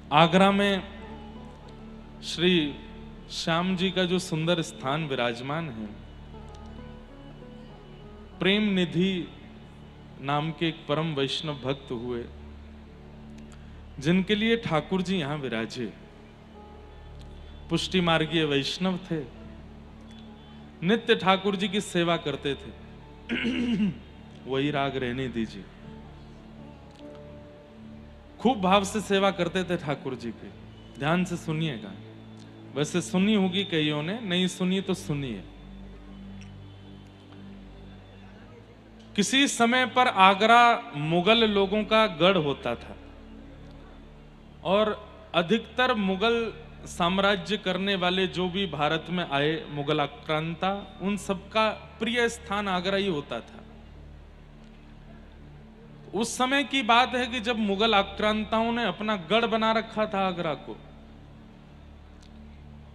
आगरा में श्री श्याम जी का जो सुंदर स्थान विराजमान है, प्रेम निधि नाम के एक परम वैष्णव भक्त हुए, जिनके लिए ठाकुर जी यहां विराजे। पुष्टि मार्गीय वैष्णव थे, नित्य ठाकुर जी की सेवा करते थे। वही राग रहने दीजिए। खूब भाव से सेवा करते थे ठाकुर जी की। ध्यान से सुनिएगा, वैसे सुनी होगी कईयों ने, नहीं सुनी तो सुनिए। किसी समय पर आगरा मुगल लोगों का गढ़ होता था और अधिकतर मुगल साम्राज्य करने वाले जो भी भारत में आए, मुगल आक्रांता, उन सबका प्रिय स्थान आगरा ही होता था। उस समय की बात है कि जब मुगल आक्रांताओं ने अपना गढ़ बना रखा था आगरा को,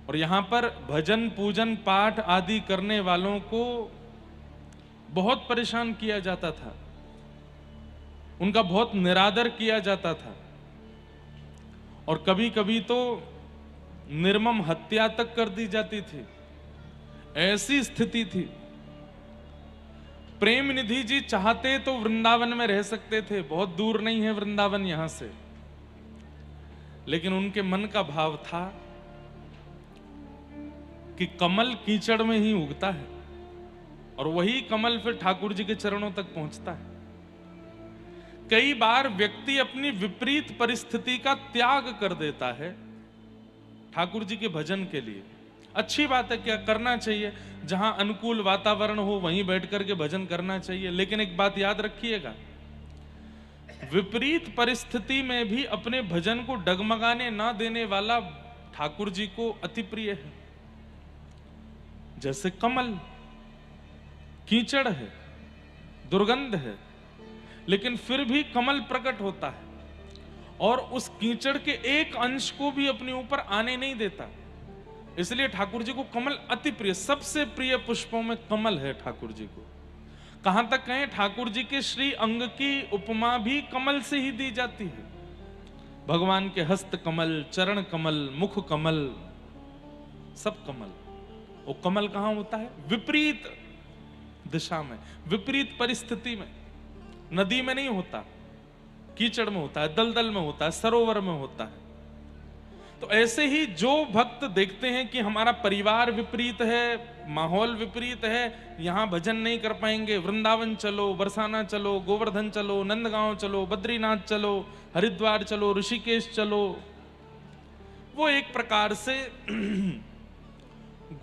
और यहां पर भजन पूजन पाठ आदि करने वालों को बहुत परेशान किया जाता था, उनका बहुत निरादर किया जाता था और कभी कभी तो निर्मम हत्या तक कर दी जाती थी। ऐसी स्थिति थी। प्रेम निधि जी चाहते तो वृंदावन में रह सकते थे, बहुत दूर नहीं है वृंदावन यहां से, लेकिन उनके मन का भाव था कि कमल कीचड़ में ही उगता है और वही कमल फिर ठाकुर जी के चरणों तक पहुंचता है। कई बार व्यक्ति अपनी विपरीत परिस्थिति का त्याग कर देता है ठाकुर जी के भजन के लिए। अच्छी बात है, क्या करना चाहिए, जहां अनुकूल वातावरण हो वहीं बैठ करके भजन करना चाहिए। लेकिन एक बात याद रखिएगा, विपरीत परिस्थिति में भी अपने भजन को डगमगाने ना देने वाला ठाकुर जी को अति प्रिय है। जैसे कमल कीचड़ है, दुर्गंध है, लेकिन फिर भी कमल प्रकट होता है और उस कीचड़ के एक अंश को भी अपने ऊपर आने नहीं देता। इसलिए ठाकुर जी को कमल अति प्रिय, सबसे प्रिय पुष्पों में कमल है ठाकुर जी को। कहां तक कहें, ठाकुर जी के श्री अंग की उपमा भी कमल से ही दी जाती है। भगवान के हस्त कमल, चरण कमल, मुख कमल, सब कमल। वो कमल कहां होता है? विपरीत दिशा में, विपरीत परिस्थिति में। नदी में नहीं होता, कीचड़ में होता है, दलदल में होता है, सरोवर में होता है। तो ऐसे ही जो भक्त देखते हैं कि हमारा परिवार विपरीत है, माहौल विपरीत है, यहां भजन नहीं कर पाएंगे, वृंदावन चलो, बरसाना चलो, गोवर्धन चलो, नंदगांव चलो, बद्रीनाथ चलो, हरिद्वार चलो, ऋषिकेश चलो, वो एक प्रकार से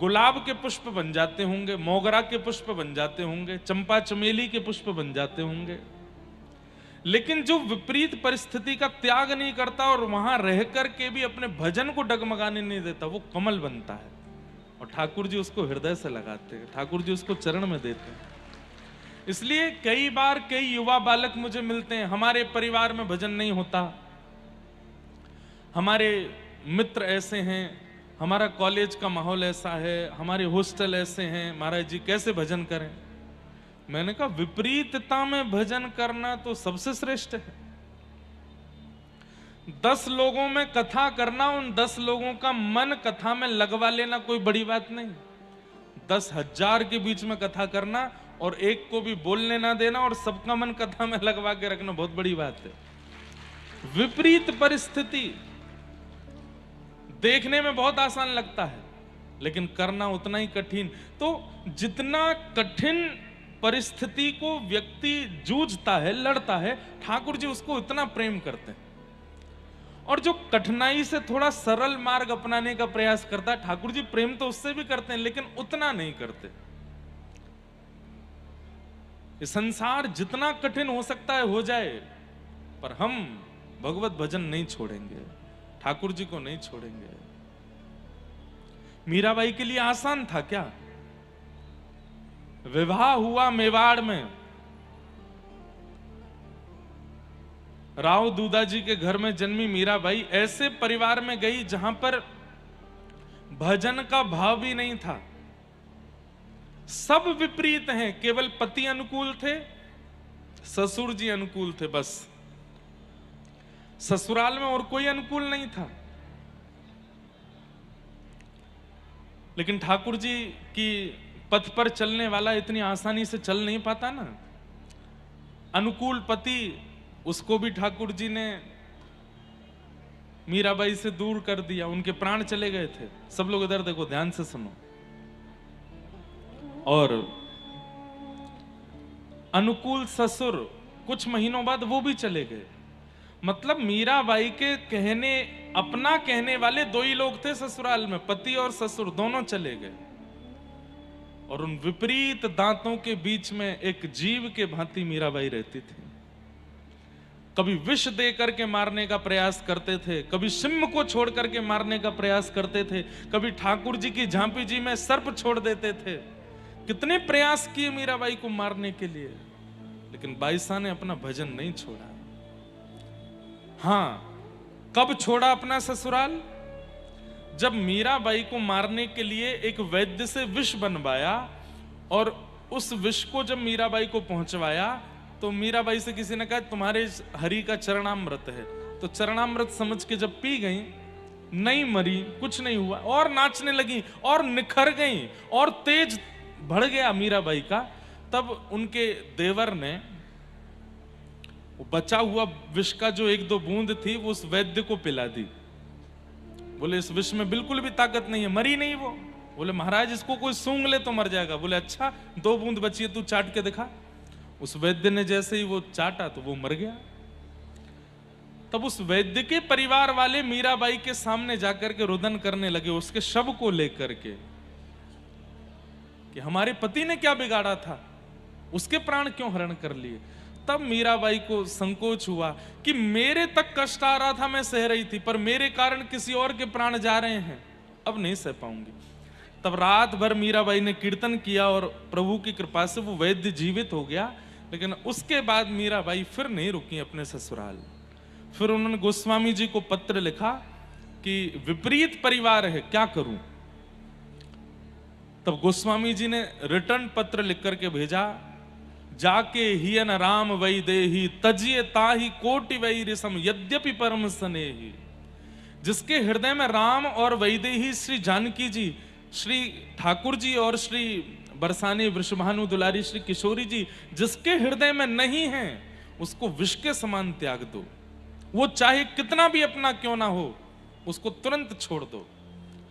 गुलाब के पुष्प बन जाते होंगे, मोगरा के पुष्प बन जाते होंगे, चंपा चमेली के पुष्प बन जाते होंगे। लेकिन जो विपरीत परिस्थिति का त्याग नहीं करता और वहां रह करके भी अपने भजन को डगमगाने नहीं देता, वो कमल बनता है और ठाकुर जी उसको हृदय से लगाते हैं, ठाकुर जी उसको चरण में देते हैं। इसलिए कई बार कई युवा बालक मुझे मिलते हैं, हमारे परिवार में भजन नहीं होता, हमारे मित्र ऐसे हैं, हमारा कॉलेज का माहौल ऐसा है, हमारे हॉस्टल ऐसे हैं, महाराज जी कैसे भजन करें। मैंने कहा, विपरीतता में भजन करना तो सबसे श्रेष्ठ है। 10 लोगों में कथा करना, उन 10 लोगों का मन कथा में लगवा लेना कोई बड़ी बात नहीं। 10,000 के बीच में कथा करना और एक को भी बोलने ना देना और सबका मन कथा में लगवा के रखना बहुत बड़ी बात है। विपरीत परिस्थिति देखने में बहुत आसान लगता है, लेकिन करना उतना ही कठिन। तो जितना कठिन परिस्थिति को व्यक्ति जूझता है, लड़ता है, ठाकुर जी उसको उतना प्रेम करते हैं। और जो कठिनाई से थोड़ा सरल मार्ग अपनाने का प्रयास करता है, ठाकुर जी प्रेम तो उससे भी करते हैं, लेकिन उतना नहीं करते। ये संसार जितना कठिन हो सकता है हो जाए, पर हम भगवत भजन नहीं छोड़ेंगे, ठाकुर जी को नहीं छोड़ेंगे। मीराबाई के लिए आसान था क्या? विवाह हुआ मेवाड़ में, राव दूदा जी के घर में जन्मी मीराबाई ऐसे परिवार में गई जहां पर भजन का भाव भी नहीं था। सब विपरीत हैं, केवल पति अनुकूल थे, ससुर जी अनुकूल थे, बस। ससुराल में और कोई अनुकूल नहीं था, लेकिन ठाकुर जी की पथ पर चलने वाला इतनी आसानी से चल नहीं पाता ना। अनुकूल पति, उसको भी ठाकुर जी ने मीराबाई से दूर कर दिया, उनके प्राण चले गए थे। सब लोग इधर देखो, ध्यान से सुनो। और अनुकूल ससुर कुछ महीनों बाद वो भी चले गए। मतलब मीराबाई के अपना कहने वाले दो ही लोग थे ससुराल में, पति और ससुर दोनों चले गए। और उन विपरीत दांतों के बीच में एक जीव के भांति मीराबाई रहती थी। कभी विष दे करके मारने का प्रयास करते थे, कभी सिंह को छोड़ करके मारने का प्रयास करते थे, कभी ठाकुर जी की झांपी जी में सर्प छोड़ देते थे। कितने प्रयास किए मीराबाई को मारने के लिए, लेकिन बाईसा ने अपना भजन नहीं छोड़ा। हां, कब छोड़ा अपना ससुराल? जब मीराबाई को मारने के लिए एक वैद्य से विष बनवाया, और उस विष को जब मीराबाई को पहुंचवाया तो मीराबाई से किसी ने कहा तुम्हारे हरि का चरणामृत है, तो चरणामृत समझ के जब पी गई, नहीं मरी, कुछ नहीं हुआ, और नाचने लगी और निखर गई और तेज बढ़ गया मीराबाई का। तब उनके देवर ने बचा हुआ विष का जो एक दो बूंद थी वो उस वैद्य को पिला दी। बोले इस विष में बिल्कुल भी ताकत नहीं है, मरी नहीं वो। बोले महाराज इसको कोई सूंघ ले तो मर जाएगा। बोले अच्छा, 2 बूंद बची है, तू चाट के दिखा। उस वैद्य ने जैसे ही वो चाटा तो वो मर गया। तब उस वैद्य के परिवार वाले मीराबाई के सामने जाकर के रुदन करने लगे उसके शव को लेकर के, कि हमारे पति ने क्या बिगाड़ा था, उसके प्राण क्यों हरण कर लिए। तब मीराबाई को संकोच हुआ कि मेरे तक कष्ट आ रहा था, मैं सह रही थी, पर मेरे कारण किसी और के प्राण जा रहे हैं, अब नहीं सह पाऊंगी। तब रात भर मीराबाई ने कीर्तन किया और प्रभु की कृपा से वो वैद्य जीवित हो गया। लेकिन उसके बाद मीराबाई फिर नहीं रुकी अपने ससुराल। फिर उन्होंने गोस्वामी जी को पत्र लिखा कि विपरीत परिवार है, क्या करूं। तब गोस्वामी जी ने रिटर्न पत्र लिख करके भेजा, जाके हियन राम वैदेही तजिए ताही कोटि वैरिसम यद्यपि परम स्नेही। जिसके हृदय में राम और वैदेही श्री जानकी जी, श्री ठाकुर जी और श्री बरसाने वृषभानु दुलारी श्री किशोरी जी जिसके हृदय में नहीं है, उसको विष के समान त्याग दो। वो चाहे कितना भी अपना क्यों ना हो, उसको तुरंत छोड़ दो,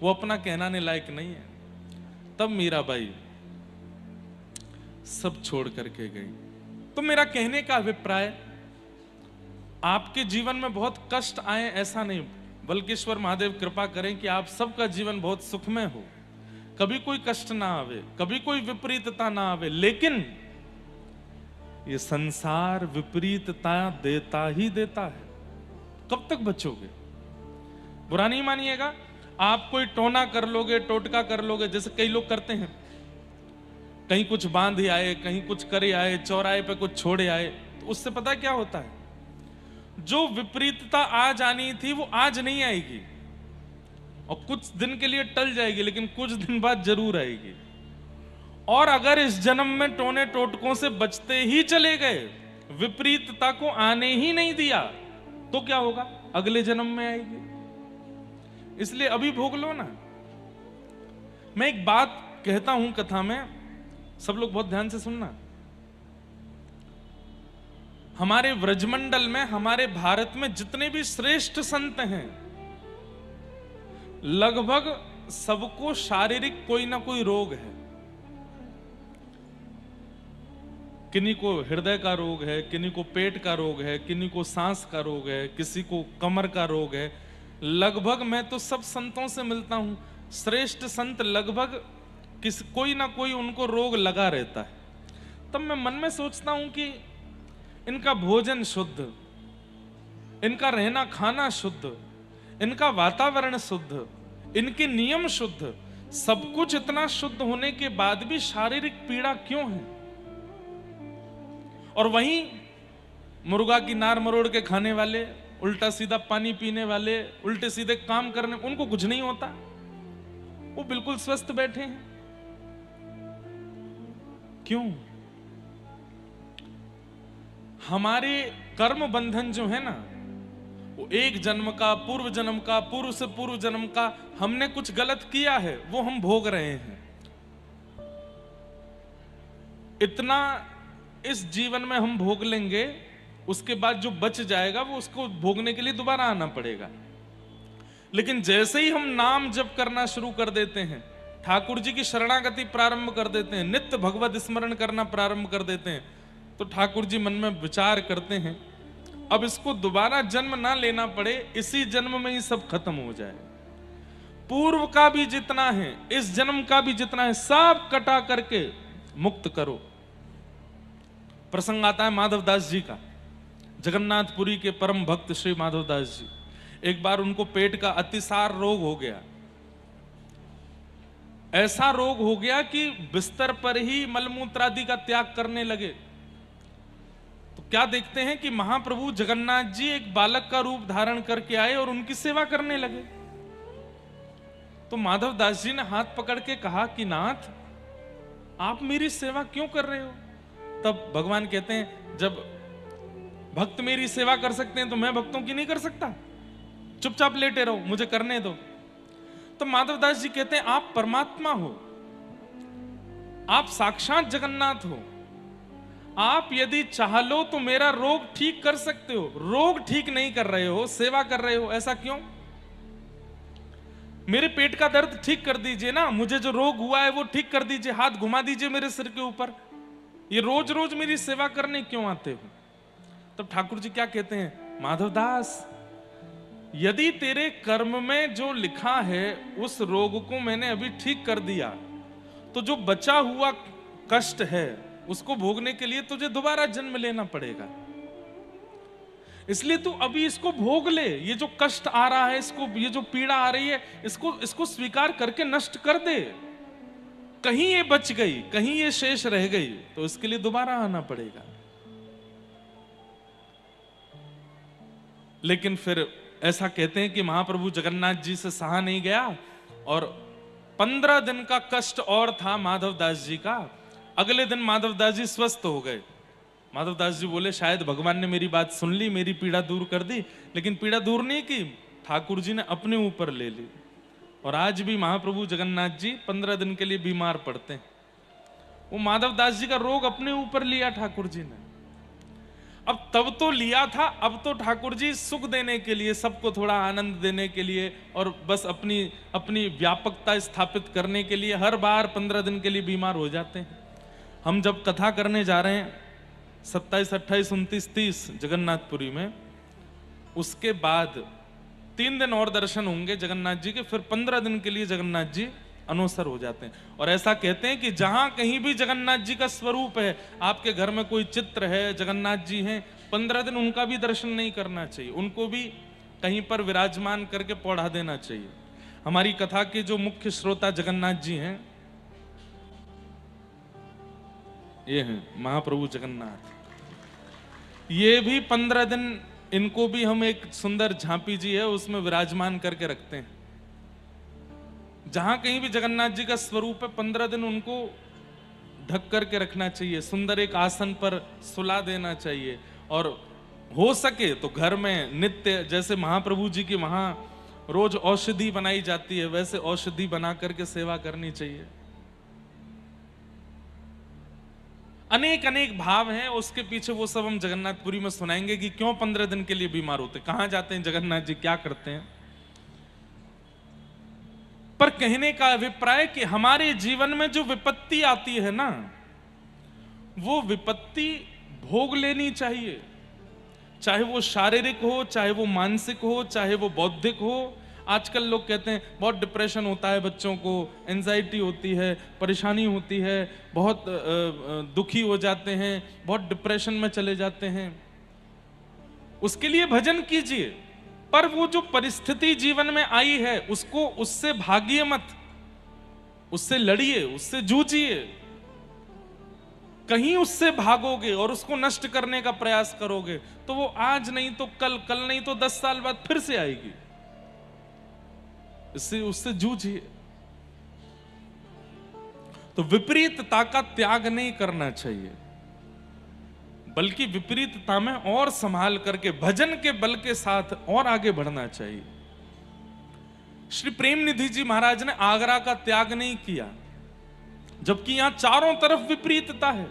वो अपना कहलाने लायक नहीं है। तब मीराबाई सब छोड़ करके गई। तो मेरा कहने का अभिप्राय, आपके जीवन में बहुत कष्ट आए ऐसा नहीं, बल्कि ईश्वर महादेव कृपा करें कि आप सबका जीवन बहुत सुखमय हो, कभी कोई कष्ट ना आवे, कभी कोई विपरीतता ना आवे। लेकिन ये संसार विपरीतता देता ही देता है, कब तक बचोगे? बुरा नहीं मानिएगा, आप कोई टोना कर लोगे, टोटका कर लोगे, जैसे कई लोग करते हैं, कहीं कुछ बांध आए, कहीं कुछ करे आए, चौराहे पे कुछ छोड़े आए, तो उससे पता क्या होता है, जो विपरीतता आज आनी थी वो आज नहीं आएगी, और कुछ दिन के लिए टल जाएगी, लेकिन कुछ दिन बाद जरूर आएगी। और अगर इस जन्म में टोने टोटकों से बचते ही चले गए, विपरीतता को आने ही नहीं दिया, तो क्या होगा? अगले जन्म में आएगी। इसलिए अभी भोग लो ना। मैं एक बात कहता हूं कथा में, सब लोग बहुत ध्यान से सुनना। हमारे व्रजमंडल में, हमारे भारत में जितने भी श्रेष्ठ संत हैं, लगभग सबको शारीरिक कोई ना कोई रोग है। किन्हीं को हृदय का रोग है, किन्हीं को पेट का रोग है, किन्हीं को सांस का रोग है, किसी को कमर का रोग है। लगभग मैं तो सब संतों से मिलता हूं, श्रेष्ठ संत लगभग कोई ना कोई उनको रोग लगा रहता है। तब मैं मन में सोचता हूं कि इनका भोजन शुद्ध, इनका रहना खाना शुद्ध, इनका वातावरण शुद्ध, इनके नियम शुद्ध, सब कुछ इतना शुद्ध होने के बाद भी शारीरिक पीड़ा क्यों है? और वहीं मुर्गा की नार मरोड़ के खाने वाले, उल्टा सीधा पानी पीने वाले, उल्टे सीधे काम करने, उनको कुछ नहीं होता, वो बिल्कुल स्वस्थ बैठे हैं। क्यों? हमारे कर्म बंधन जो है ना, वो एक जन्म का, पूर्व जन्म का, पूर्व से पूर्व जन्म का हमने कुछ गलत किया है, वो हम भोग रहे हैं। इतना इस जीवन में हम भोग लेंगे, उसके बाद जो बच जाएगा वो उसको भोगने के लिए दोबारा आना पड़ेगा। लेकिन जैसे ही हम नाम जप करना शुरू कर देते हैं, ठाकुर जी की शरणागति प्रारंभ कर देते हैं, नित्य भगवत स्मरण करना प्रारंभ कर देते हैं, तो ठाकुर जी मन में विचार करते हैं अब इसको दोबारा जन्म ना लेना पड़े, इसी जन्म में ही सब खत्म हो जाए। पूर्व का भी जितना है, इस जन्म का भी जितना है, सब कटा करके मुक्त करो। प्रसंग आता है माधवदास जी का, जगन्नाथपुरी के परम भक्त श्री माधवदास जी। एक बार उनको पेट का अतिसार रोग हो गया। ऐसा रोग हो गया कि बिस्तर पर ही मलमूत्र आदि का त्याग करने लगे। तो क्या देखते हैं कि महाप्रभु जगन्नाथ जी एक बालक का रूप धारण करके आए और उनकी सेवा करने लगे। तो माधवदास जी ने हाथ पकड़ के कहा कि नाथ, आप मेरी सेवा क्यों कर रहे हो? तब भगवान कहते हैं, जब भक्त मेरी सेवा कर सकते हैं तो मैं भक्तों की नहीं कर सकता? चुपचाप लेटे रहो, मुझे करने दो। तो माधवदास जी कहते हैं, आप परमात्मा हो, आप साक्षात जगन्नाथ हो, आप यदि चाह लो तो मेरा रोग ठीक कर सकते हो। रोग ठीक नहीं कर रहे हो, सेवा कर रहे हो, ऐसा क्यों? मेरे पेट का दर्द ठीक कर दीजिए ना, मुझे जो रोग हुआ है वो ठीक कर दीजिए, हाथ घुमा दीजिए मेरे सिर के ऊपर। ये रोज रोज मेरी सेवा करने क्यों आते हो? तब ठाकुर जी क्या कहते हैं, माधवदास, यदि तेरे कर्म में जो लिखा है उस रोग को मैंने अभी ठीक कर दिया, तो जो बचा हुआ कष्ट है उसको भोगने के लिए तुझे दोबारा जन्म लेना पड़ेगा। इसलिए तू अभी इसको भोग ले। ये जो कष्ट आ रहा है, इसको, ये जो पीड़ा आ रही है, इसको स्वीकार करके नष्ट कर दे। कहीं ये बच गई, कहीं ये शेष रह गई, तो इसके लिए दोबारा आना पड़ेगा। लेकिन फिर ऐसा कहते हैं कि महाप्रभु जगन्नाथ जी से सहा नहीं गया और 15 दिन का कष्ट और था माधवदास जी का। अगले दिन माधवदास जी स्वस्थ हो गए। माधवदास जी बोले, शायद भगवान ने मेरी बात सुन ली, मेरी पीड़ा दूर कर दी। लेकिन पीड़ा दूर नहीं की, ठाकुर जी ने अपने ऊपर ले ली। और आज भी महाप्रभु जगन्नाथ जी 15 दिन के लिए बीमार पड़ते हैं। वो माधवदास जी का रोग अपने ऊपर लिया ठाकुर जी ने। अब तब तो लिया था, अब तो ठाकुर जी सुख देने के लिए, सबको थोड़ा आनंद देने के लिए और बस अपनी व्यापकता स्थापित करने के लिए हर बार 15 दिन के लिए बीमार हो जाते हैं। हम जब कथा करने जा रहे हैं 27, 28, 29, 30 जगन्नाथपुरी में, उसके बाद 3 दिन और दर्शन होंगे जगन्नाथ जी के, फिर 15 दिन के लिए जगन्नाथ जी अनोसर हो जाते हैं। और ऐसा कहते हैं कि जहां कहीं भी जगन्नाथ जी का स्वरूप है, आपके घर में कोई चित्र है, जगन्नाथ जी हैं, 15 दिन उनका भी दर्शन नहीं करना चाहिए, उनको भी कहीं पर विराजमान करके पौढ़ा देना चाहिए। हमारी कथा के जो मुख्य श्रोता जगन्नाथ जी हैं, ये हैं महाप्रभु जगन्नाथ। ये भी 15 दिन, इनको भी हम एक सुंदर झांपी जी है उसमें विराजमान करके रखते हैं। जहां कहीं भी जगन्नाथ जी का स्वरूप है, 15 दिन उनको ढक करके रखना चाहिए, सुंदर एक आसन पर सुला देना चाहिए। और हो सके तो घर में नित्य, जैसे महाप्रभु जी की वहां रोज औषधि बनाई जाती है, वैसे औषधि बना करके सेवा करनी चाहिए। अनेक अनेक भाव हैं उसके पीछे, वो सब हम जगन्नाथपुरी में सुनाएंगे कि क्यों 15 दिन के लिए बीमार होते, कहां जाते हैं जगन्नाथ जी, क्या करते हैं। पर कहने का अभिप्राय कि हमारे जीवन में जो विपत्ति आती है ना, वो विपत्ति भोग लेनी चाहिए, चाहे वो शारीरिक हो, चाहे वो मानसिक हो, चाहे वो बौद्धिक हो। आजकल लोग कहते हैं बहुत डिप्रेशन होता है बच्चों को, एंजाइटी होती है, परेशानी होती है, बहुत दुखी हो जाते हैं, बहुत डिप्रेशन में चले जाते हैं। उसके लिए भजन कीजिए, पर वो जो परिस्थिति जीवन में आई है उसको, उससे भागिए मत, उससे लड़िए, उससे जूझिए। कहीं उससे भागोगे और उसको नष्ट करने का प्रयास करोगे तो वो आज नहीं तो कल, कल नहीं तो 10 साल बाद फिर से आएगी। इससे उससे जूझिए। तो विपरीतता का त्याग नहीं करना चाहिए। बल्कि विपरीतता में और संभाल करके भजन के बल के साथ और आगे बढ़ना चाहिए। श्री प्रेम निधि जी महाराज ने आगरा का त्याग नहीं किया, जबकि यहां चारों तरफ विपरीतता है।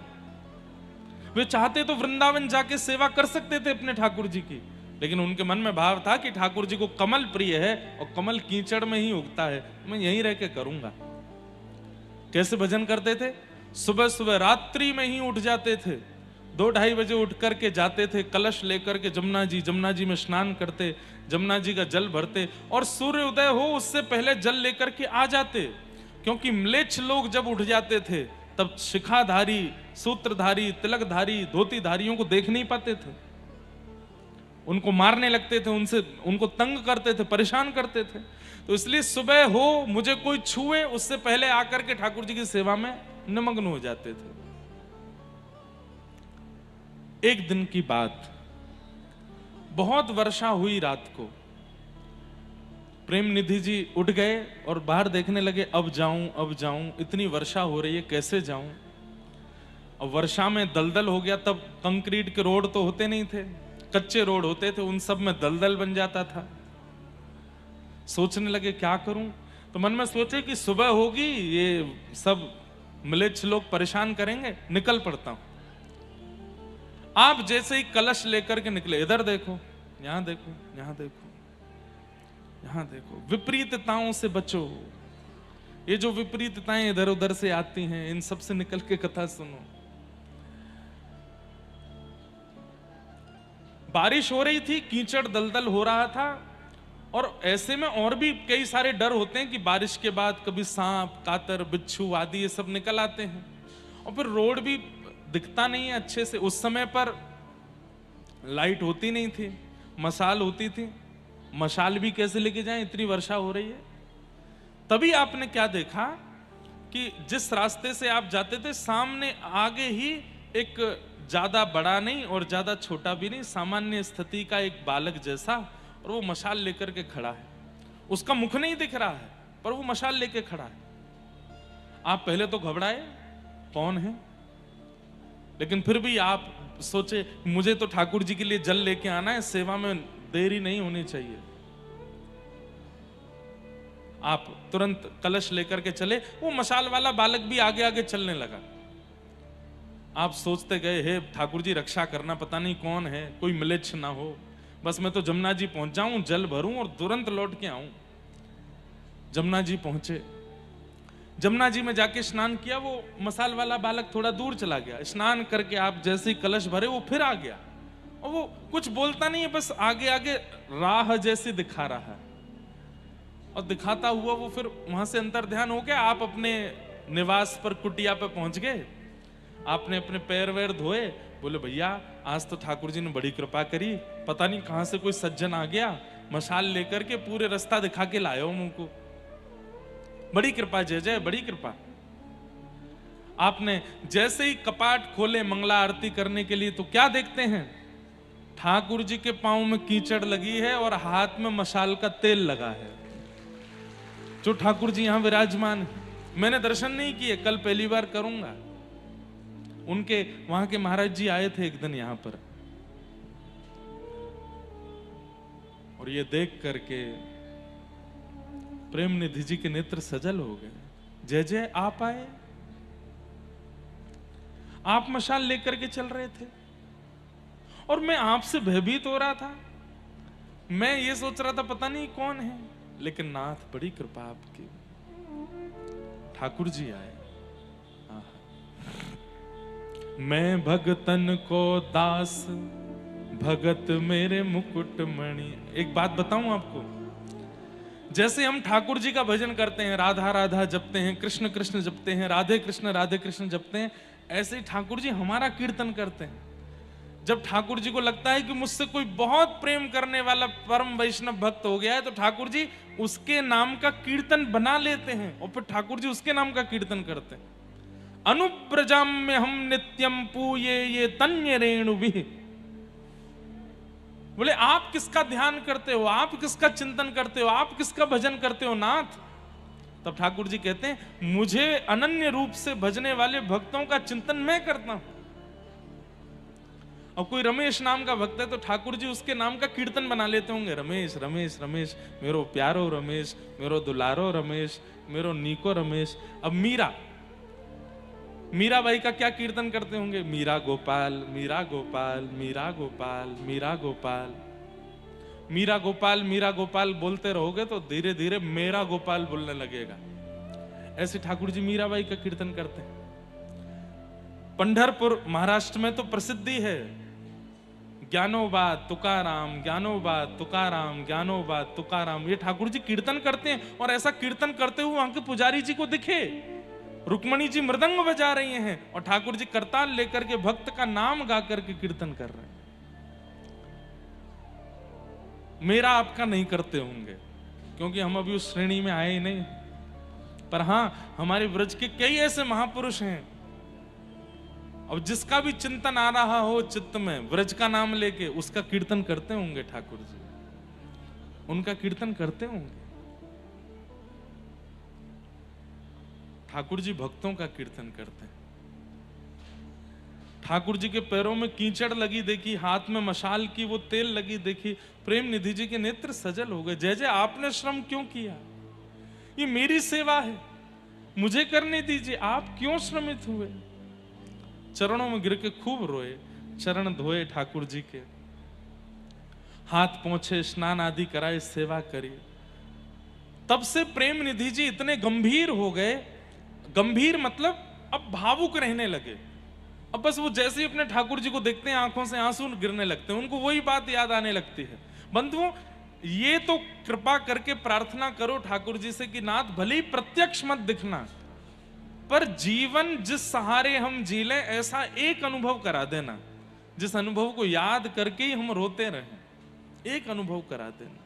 वे चाहते तो वृंदावन जाके सेवा कर सकते थे अपने ठाकुर जी की, लेकिन उनके मन में भाव था कि ठाकुर जी को कमल प्रिय है और कमल कीचड़ में ही उगता है, मैं यहीं रह के करूंगा। कैसे भजन करते थे? सुबह सुबह रात्रि में ही उठ जाते थे, 2-2:30 बजे उठ करके जाते थे, कलश लेकर के जमुना जी में स्नान करते, जमुना जी का जल भरते और सूर्य उदय हो उससे पहले जल लेकर के आ जाते। क्योंकि म्लेच्छ लोग जब उठ जाते थे तब शिखाधारी, सूत्रधारी, तिलकधारी, धोतीधारियों को देख नहीं पाते थे, उनको मारने लगते थे, उनको तंग करते थे, परेशान करते थे। तो इसलिए सुबह हो मुझे कोई छुए उससे पहले आकर के ठाकुर जी की सेवा में निमग्न हो जाते थे। एक दिन की बात, बहुत वर्षा हुई रात को, प्रेम निधि जी उठ गए और बाहर देखने लगे, अब जाऊं, इतनी वर्षा हो रही है, कैसे जाऊं। अब वर्षा में दलदल हो गया, तब कंक्रीट के रोड तो होते नहीं थे, कच्चे रोड होते थे, उन सब में दलदल बन जाता था। सोचने लगे क्या करूं, तो मन में सोचे कि सुबह होगी, ये सब म्लेच्छ लोग परेशान करेंगे, निकल पड़ता हूं। आप जैसे ही कलश लेकर के निकले, इधर देखो, यहां देखो, यहां देखो, यहां देखो, विपरीतताओं से बचो। ये जो विपरीतताएं इधर उधर से आती हैं, इन सब से निकल के कथा सुनो। बारिश हो रही थी, कीचड़ दलदल हो रहा था, और ऐसे में और भी कई सारे डर होते हैं कि बारिश के बाद कभी सांप, कातर, बिच्छू आदि ये सब निकल आते हैं, और फिर रोड भी दिखता नहीं है अच्छे से। उस समय पर लाइट होती नहीं थी, मशाल होती थी, मशाल भी कैसे लेके जाएं, इतनी वर्षा हो रही है। तभी आपने क्या देखा कि जिस रास्ते से आप जाते थे, सामने आगे ही एक ज्यादा बड़ा नहीं और ज्यादा छोटा भी नहीं, सामान्य स्थिति का एक बालक जैसा, और वो मशाल लेकर के खड़ा है। उसका मुख नहीं दिख रहा है, पर वो मशाल लेके खड़ा है। आप पहले तो घबराए, कौन है, लेकिन फिर भी आप सोचे मुझे तो ठाकुर जी के लिए जल लेके आना है, सेवा में देरी नहीं होनी चाहिए। आप तुरंत कलश लेकर के चले, वो मशाल वाला बालक भी आगे आगे चलने लगा। आप सोचते गए, हे ठाकुर जी रक्षा करना, पता नहीं कौन है, कोई म्लेच्छ ना हो, बस मैं तो जमुना जी पहुंच जाऊं, जल भरूं और तुरंत लौट के आऊं। जमुना जी पहुंचे, जमुना जी में जाके स्नान किया, वो मसाल वाला बालक थोड़ा दूर चला गया। स्नान करके आप जैसे ही कलश भरे, वो फिर आ गया, और वो कुछ बोलता नहीं है, बस आगे आगे राह जैसे दिखा रहा है, और दिखाता हुआ वो फिर वहां से अंतर ध्यान हो गया। आप अपने निवास पर, कुटिया पे पहुंच गए, आपने अपने पैर वैर धोए, बोले भैया आज तो ठाकुर जी ने बड़ी कृपा करी, पता नहीं कहां से कोई सज्जन आ गया, मशाल लेकर के पूरे रास्ता दिखा के लाया हूं मुझको, बड़ी कृपा, जय जय, बड़ी कृपा। आपने जैसे ही कपाट खोले मंगला आरती करने के लिए, तो क्या देखते हैं, ठाकुर जी के पांव में कीचड़ लगी है और हाथ में मशाल का तेल लगा है, जो ठाकुर जी यहां विराजमान है। मैंने दर्शन नहीं किए, कल पहली बार करूंगा। उनके वहां के महाराज जी आए थे एक दिन यहां पर, और ये देख करके प्रेम निधि जी के नेत्र सजल हो गए। जय जय, आप आए, आप मशाल लेकर के चल रहे थे, और मैं आपसे भयभीत हो रहा था। मैं ये सोच रहा था पता नहीं कौन है, लेकिन नाथ बड़ी कृपा आपकी, ठाकुर जी आए। मैं भगतन को दास, भगत मेरे मुकुट मणि। एक बात बताऊं आपको, जैसे हम ठाकुर जी का भजन करते हैं, राधा राधा जपते हैं, कृष्ण कृष्ण जपते हैं, राधे कृष्ण जपते हैं, ऐसे ही ठाकुर जी हमारा कीर्तन करते हैं। जब ठाकुर जी को लगता है कि मुझसे कोई बहुत प्रेम करने वाला परम वैष्णव भक्त हो गया है, तो ठाकुर जी उसके नाम का कीर्तन बना लेते हैं, और फिर ठाकुर जी उसके नाम का कीर्तन करते हैं। अनुप्रजाम में हम नित्यम पूये ये तन्य रेणु भी। बोले आप किसका ध्यान करते हो, आप किसका चिंतन करते हो, आप किसका भजन करते हो नाथ? तब ठाकुर जी कहते हैं मुझे अनन्य रूप से भजने वाले भक्तों का चिंतन मैं करता हूं। और कोई रमेश नाम का भक्त है तो ठाकुर जी उसके नाम का कीर्तन बना लेते होंगे, रमेश रमेश रमेश, मेरो प्यारो रमेश, मेरो दुलारो रमेश, मेरो नीको रमेश। अब मीराबाई का क्या कीर्तन करते होंगे, मीरा गोपाल मीरा गोपाल मीरा गोपाल मीरा गोपाल। मीरा गोपाल मीरा गोपाल बोलते रहोगे तो धीरे धीरे मेरा गोपाल बोलने लगेगा। ऐसे ठाकुर जी मीराबाई का कीर्तन करते हैं। पंढरपुर महाराष्ट्र में तो प्रसिद्धि है, ज्ञानोबा तुकाराम ज्ञानोबा तुकाराम ज्ञानोबा तुकाराम। ये ठाकुर जी कीर्तन करते हैं और ऐसा कीर्तन करते हुए वहां के पुजारी जी को दिखे रुक्मणी जी मृदंग बजा रही हैं और ठाकुर जी करताल लेकर के भक्त का नाम गा करके कीर्तन कर रहे हैं। मेरा आपका नहीं करते होंगे क्योंकि हम अभी उस श्रेणी में आए ही नहीं, पर हां हमारे ब्रज के कई ऐसे महापुरुष हैं, अब जिसका भी चिंतन आ रहा हो चित्त में ब्रज का नाम लेके उसका कीर्तन करते होंगे ठाकुर जी, उनका कीर्तन करते होंगे। ठाकुर जी भक्तों का कीर्तन करते हैं। ठाकुर जी के पैरों में कीचड़ लगी देखी, हाथ में मशाल की वो तेल लगी देखी, प्रेम निधि जी के नेत्र सजल हो गए। जय जय आपने श्रम क्यों किया, ये मेरी सेवा है, मुझे करने दीजिए, आप क्यों श्रमित हुए। चरणों में गिर के खूब रोए, चरण धोए ठाकुर जी के, हाथ पोंछे, स्नान आदि कराए, सेवा करी। तब से प्रेम निधि जी इतने गंभीर हो गए, गंभीर मतलब अब भावुक रहने लगे। अब बस वो जैसे ही अपने ठाकुर जी को देखते हैं आंखों से आंसू गिरने लगते हैं, उनको वही बात याद आने लगती है। बंधुओं, ये तो कृपा करके प्रार्थना करो ठाकुर जी से कि नाथ भले ही प्रत्यक्ष मत दिखना, पर जीवन जिस सहारे हम जी लें ऐसा एक अनुभव करा देना जिस अनुभव को याद करके ही हम रोते रहें, एक अनुभव करा देना।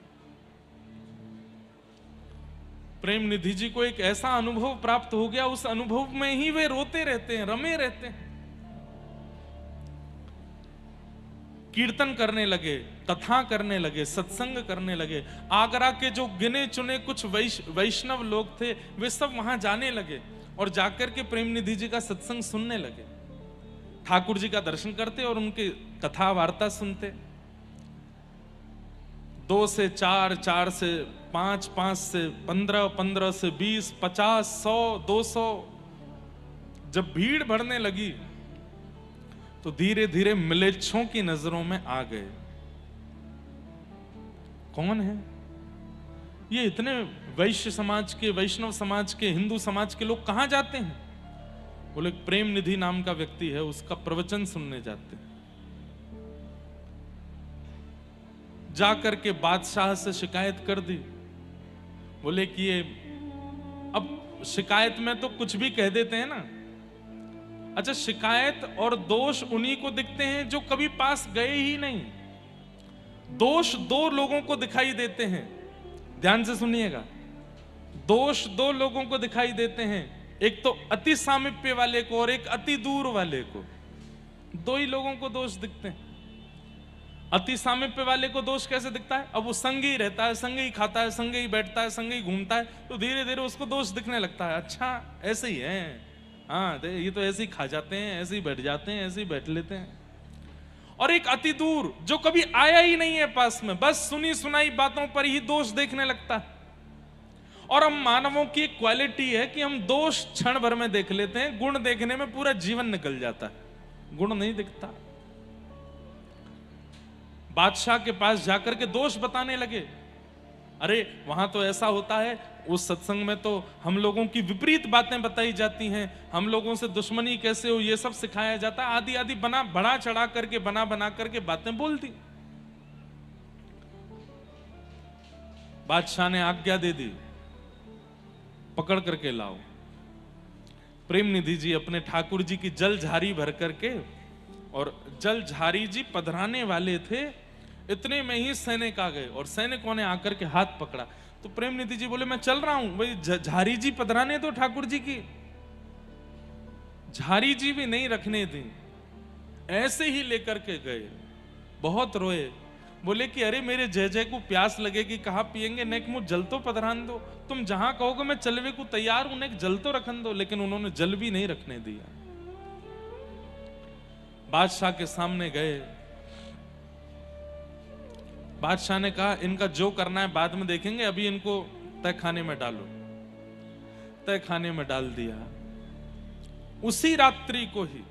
प्रेम निधि जी को एक ऐसा अनुभव प्राप्त हो गया, उस अनुभव में ही वे रोते रहते हैं, रमे रहते हैं। कीर्तन करने लगे, कथा करने लगे, सत्संग करने लगे। आगरा के जो गिने चुने कुछ वैष्णव लोग थे वे सब वहां जाने लगे और जाकर के प्रेम निधि जी का सत्संग सुनने लगे, ठाकुर जी का दर्शन करते और उनके कथा वार्ता सुनते। 2 से 4, 4 से 5, 5 से 15, 15 से 20, 50, 100, 200। जब भीड़ बढ़ने लगी तो धीरे धीरे मिलेच्छों की नजरों में आ गए। कौन है ये? इतने वैश्य समाज के, वैष्णव समाज के, हिंदू समाज के लोग कहां जाते हैं? बोले प्रेम निधि नाम का व्यक्ति है, उसका प्रवचन सुनने जाते हैं। जाकर के बादशाह से शिकायत कर दी। बोले कि ये अब शिकायत में तो कुछ भी कह देते हैं ना। अच्छा, शिकायत और दोष उन्हीं को दिखते हैं जो कभी पास गए ही नहीं। दोष 2 लोगों को दिखाई देते हैं, ध्यान से सुनिएगा। दोष 2 लोगों को दिखाई देते हैं, एक तो अति सामीप्य वाले को और एक अति दूर वाले को। 2 ही लोगों को दोष दिखते हैं। अति सामीप्य वाले को दोष कैसे दिखता है? अब वो संग ही रहता है, संग ही खाता है, संग ही बैठता है, संग ही घूमता है, तो धीरे धीरे उसको दोष दिखने लगता है। अच्छा ऐसे ही है, हाँ ये तो ऐसे ही खा जाते हैं, ऐसे ही बैठ जाते हैं, ऐसे ही बैठ लेते हैं। और एक अति दूर जो कभी आया ही नहीं है पास में, बस सुनी सुनाई बातों पर ही दोष देखने लगता है। और हम मानवों की एक क्वालिटी है कि हम दोष क्षण भर में देख लेते हैं, गुण देखने में पूरा जीवन निकल जाता है, गुण नहीं दिखता। बादशाह के पास जाकर के दोष बताने लगे। अरे वहां तो ऐसा होता है, उस सत्संग में तो हम लोगों की विपरीत बातें बताई जाती हैं, हम लोगों से दुश्मनी कैसे हो ये सब सिखाया जाता है, आदि आदि बढ़ा चढ़ा करके बना करके बातें बोल दी। बादशाह ने आज्ञा दे दी, पकड़ करके लाओ। प्रेम निधि जी अपने ठाकुर जी की जल झारी भर करके, और जल झारी जी पधराने वाले थे, इतने में ही सैनिक आ गए और सैनिकों ने आकर के हाथ पकड़ा। तो प्रेम निधि जी बोले मैं चल रहा हूं, भाई झारी जी पधराने दो ठाकुर जी की। झारी जी भी नहीं रखने दी, ऐसे ही लेकर के गए। बहुत रोए, बोले कि अरे मेरे जय जय को प्यास लगेगी, कहां पिएंगे, नेक मुझ जल तो पधरान दो, तुम जहां कहोगे मैं चलवे को तैयार हूं, नेक जल तो रखन दो। लेकिन उन्होंने जल भी नहीं रखने दिया। बादशाह के सामने गए, बादशाह ने कहा इनका जो करना है बाद में देखेंगे, अभी इनको तय खाने में डालो। तय खाने में डाल दिया। उसी रात्रि को ही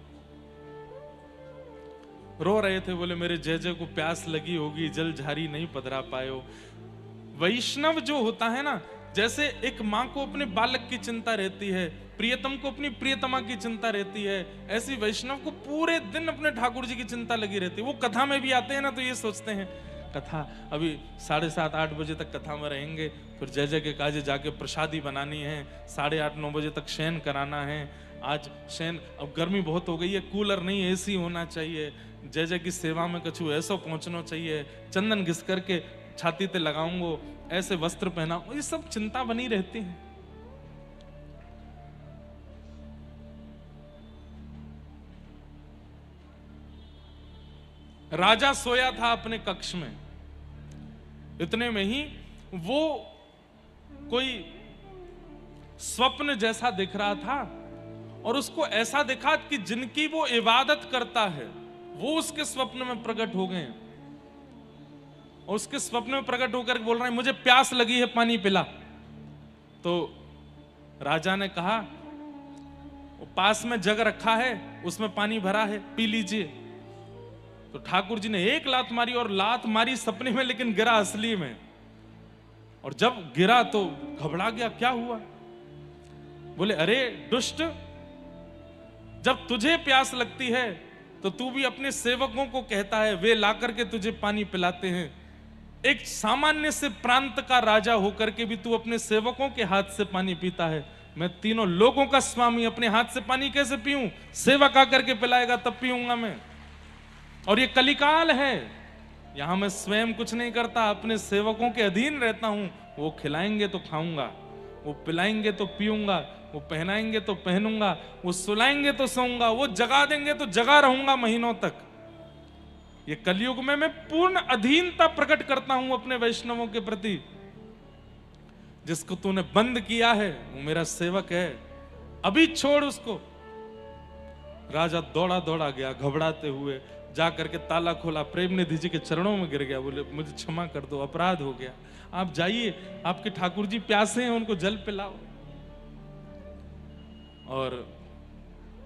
रो रहे थे, बोले मेरे जय जय को प्यास लगी होगी, जल झारी नहीं पधरा पायो। वैष्णव जो होता है ना, जैसे एक माँ को अपने बालक की चिंता रहती है, प्रियतम को अपनी प्रियतमा की चिंता रहती है, ऐसी वैष्णव को पूरे दिन अपने ठाकुर जी की चिंता लगी रहती है। वो कथा में भी आते हैं ना, तो ये सोचते हैं कथा अभी 7:30-8 बजे तक कथा में रहेंगे, फिर जय जय के काजे जाके प्रसादी बनानी है, 8:30-9 बजे तक शयन कराना है। आज शयन, अब गर्मी बहुत हो गई है, कूलर नहीं एसी होना चाहिए, जय जय की सेवा में कछु ऐसा पहुंचना चाहिए, चंदन घिस करके छाती पे लगाऊंगो, ऐसे वस्त्र पहनाऊंगा, ये सब चिंता बनी रहती है। राजा सोया था अपने कक्ष में, इतने में ही वो कोई स्वप्न जैसा दिख रहा था, और उसको ऐसा दिखा कि जिनकी वो इबादत करता है वो उसके स्वप्न में प्रकट हो गए, और उसके स्वप्न में प्रकट होकर बोल रहे हैं मुझे प्यास लगी है, पानी पिला। तो राजा ने कहा पास में जग रखा है, उसमें पानी भरा है, पी लीजिए। तो ठाकुर जी ने एक लात मारी, और लात मारी सपने में, लेकिन गिरा असली में। और जब गिरा तो घबरा गया, क्या हुआ? बोले अरे दुष्ट, जब तुझे प्यास लगती है तो तू भी अपने सेवकों को कहता है, वे ला करके तुझे पानी पिलाते हैं। एक सामान्य से प्रांत का राजा होकर के भी तू अपने सेवकों के हाथ से पानी पीता है। मैं तीनों लोगों का स्वामी, अपने हाथ से पानी कैसे पीऊं? सेवक आकर के पिलाएगा तब पीऊंगा मैं। और ये कलिकाल है, यहां मैं स्वयं कुछ नहीं करता, अपने सेवकों के अधीन रहता हूं। वो खिलाएंगे तो खाऊंगा, वो पिलाएंगे तो पीऊंगा, वो पहनाएंगे तो पहनूंगा, वो सुलाएंगे तो सोऊंगा, वो जगा देंगे तो जगा रहूंगा महीनों तक। ये कलयुग में मैं पूर्ण अधीनता प्रकट करता हूं अपने वैष्णवों के प्रति। जिसको तूने बंद किया है वो मेरा सेवक है, अभी छोड़ उसको। राजा दौड़ा दौड़ा गया घबराते हुए, जा करके ताला खोला, प्रेम निधि जी के चरणों में गिर गया, बोले मुझे क्षमा कर दो, अपराध हो गया, आप जाइए, आपके ठाकुर जी प्यासे हैं, उनको जल पिलाओ, और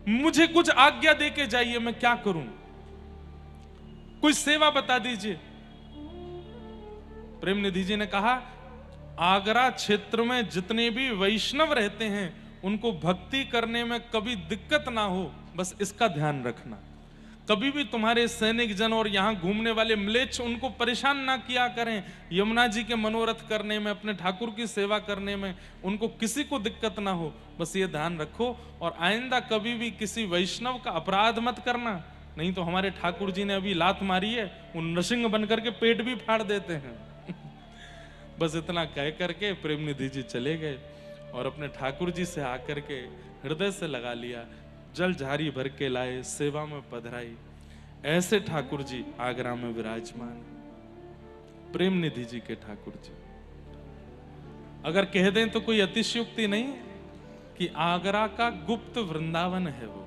मुझे कुछ आज्ञा दे के जाइए, मैं क्या करूं, कोई सेवा बता दीजिए। प्रेम निधि जी ने कहा आगरा क्षेत्र में जितने भी वैष्णव रहते हैं उनको भक्ति करने में कभी दिक्कत ना हो, बस इसका ध्यान रखना। कभी भी तुम्हारे सैनिक जन और यहां घूमने वाले म्लेच्छ उनको परेशान ना किया करें। यमुना जी के मनोरथ करने में, अपने ठाकुर की सेवा करने में उनको किसी को दिक्कत ना हो, बस ये ध्यान रखो। और आइंदा कभी भी किसी वैष्णव का अपराध मत करना, नहीं तो हमारे ठाकुर जी ने अभी लात मारी है, वो नृसिंह बनकर के पेट भी फाड़ देते हैं। बस इतना कह करके प्रेम निधि जी चले गए और अपने ठाकुर जी से आकर के हृदय से लगा लिया, जल झारी भर के लाए, सेवा में पधराई। ऐसे ठाकुर जी आगरा में विराजमान, प्रेम निधि जी के ठाकुर जी। अगर कह दें तो कोई अतिशयोक्ति नहीं कि आगरा का गुप्त वृंदावन है वो।